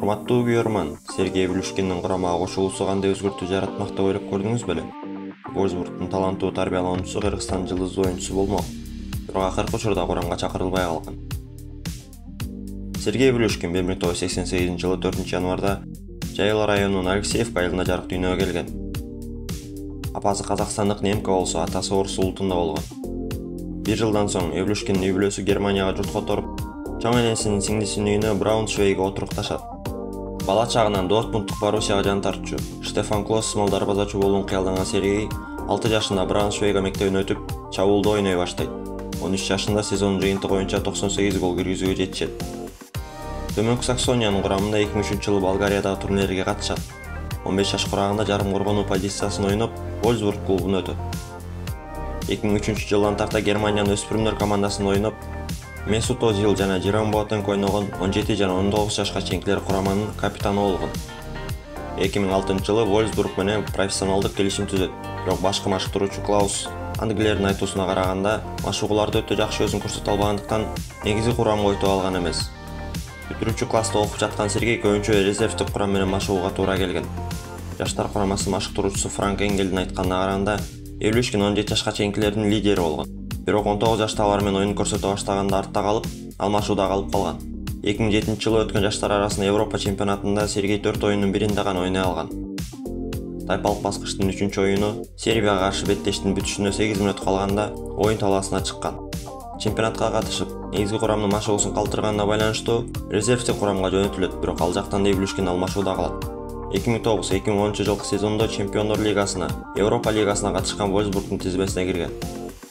Урматтуу күйөрман, Сергей Евлюшкиндин курамага кошулуусу кандай өзгөртүү жаратмак деп ойлоп көрдүңүз беле? Вольсбургдун таланттуу тарбиялоончусу Кыргызстандын жылдыз оюнчусу болмок, бирок акыркы учурда курамга чакырылбай калган. Сергей Евлюшкин 1988-жылы 4-январда Жайыл районунун Алексеевка айылында жарык дүйнөгө келген. Апасы казакстандык немка болсо, атасы орус улутунда болгон. 1 жылдан соң Евлюшкиндин үй бүлөсү Германияга журт которуп, чоң энесинин сиңдисинин үйүнө Брауншвейгге отурукташат. Бала чагынан Дортмундтук Боруссияга жан тартчу Штефан Клосс смол дарбазачы болууну кыялданган Сергей 6 жашында Брауншвейг мектебине өтүп, чабуулда ойной баштайт. 13 жашында сезондун жыйынтыгы боюнча 98 гол киргизүүгө жетишет. Төмөнкү Саксониянын курамында 2003-жылы Болгариядагы турнирге катышат. 15 жаш курагында жарым коргонуу позициясын ойноп, Вольсбург клубуна өтөт. 2003-жылдан тарта Германиянын өспүрүмдөр командасында ойноп, Месут Озил жана Жером Боатенг ойногон 17 жана 19 жашка чейинкилер кураманын капитаны болгон. 2006-жылы Вольсбург менен профессионалдык келишим түзөт, бирок башкы машыктыруучу Клаус Ангелердин айтуусуна караганда, машыгууларда өтө жакшы өзүн көрсөтө албагандыктан негизги курамга өтө алган эмес. Бүтүрүүчү класста окуп жаткан Сергей көбүнчө резервдик курам менен машыгууга туура келген. Жаштар курамасынын машыктыруучусу Франк Энгелдин айтканына караганда, Евлюшкин 17 жашка чейинкилердин лидери болгон. Бирок 19 жашта алар менен оюн көрсөтө баштаганда артта калып, алмашууда калып калган. 2007-жылы өткөн жаштар арасында Европа чемпионатында Сергей 4 оюндун биринде гана ойной алган. Тайпалык баскычтын 3-оюну Сербияга каршы беттештин бүтүшүнө 8 мүнөт калганда оюн талаасына чыккан. Чемпионатка катышып, негизги курамдын машыгуусун калтырганына байланыштуу резервдик курамга жөнөтүлөт, бирок ал жактан да Евлюшкин алмашууда калат. 2009-2010 жылкы сезондо Чемпиондор лигасына, Европа лигасына катышкан Вольсбургдун тизмесине кирген.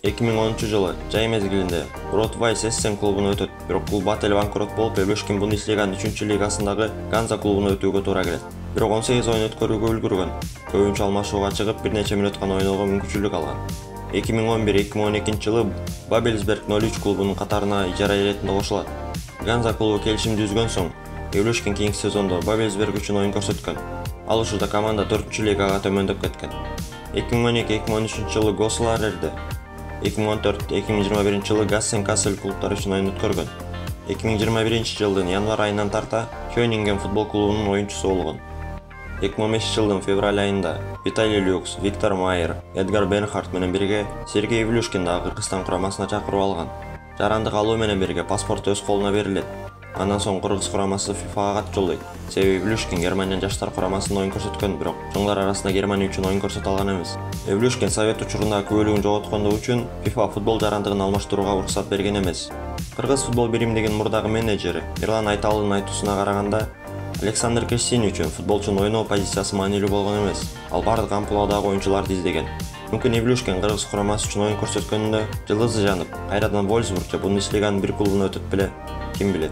2010 жылы жай мезгилинде Рот-Вайс Эссен клубуна өтөт, бирок клуб баттел банкрот болуп, Евлюшкин Бундеслиганын 3-лигасындагы Ганза клубуна өтүүгө туура келет. Бирок 18 оюн өткөрүүгө үлгүргөн, көбүнчө алмашууга чыгып, бир нече мүнөт гана ойноого мүмкүнчүлүк алган. 2011-2012 жылы Бабельсберг 03 клубунун катарына ижара иретинде кошулат. Ганза клубу келишимди түзгөн соң, Евлюшкин кийинки сезондо Бабельсберг үчүн оюн көрсөткөн. Ал учурда команда 4-лигага төмөндөп кеткен. 2012-2013 жылы Госларерде, 2014-2021 жылы Гассен Кассель клубтары үчүн оюн өткөргөн. 2021 жылдын январ айынан тарта Хёнинген футбол клубунун оюнчусу болгон. 2015 жылдын февраль айында Виталий Люкс, Виктор Майер, Эдгар Бенхарт менен бирге Сергей Евлюшкин дагы Кыргызстан курамасына чакырып алган. Жарандык алуу менен бирге паспорт өз колуна берилет. Андан соң Кыргыз курамасы ФИФАга кат жолдойт. Себеби Евлюшкин Германиянын жаштар курамасында оюн көрсөткөн, бирок чоңдар арасында Германия үчүн оюн көрсөтө алган эмес. Евлюшкин совет учурунда күбөлүгүн жоготкондугу үчүн ФИФА футбол жарандыгын алмаштырууга уруксат берген эмес. Кыргыз футбол биримдигинин мурдагы менеджери Эрлан Айталдын айтуусуна караганда, Александр Кессини үчүн футболчунун ойноо позициясы маанилүү болгон эмес. Ал бардык амплуадагы оюнчуларды издеген. Мүмкүн Евлюшкин Кыргыз курамасы үчүн оюн көрсөткөнүндө жылдызы жанып, кайрадан Вольсбург же Бундеслиганын бир клубуна өтөт беле, ким билет.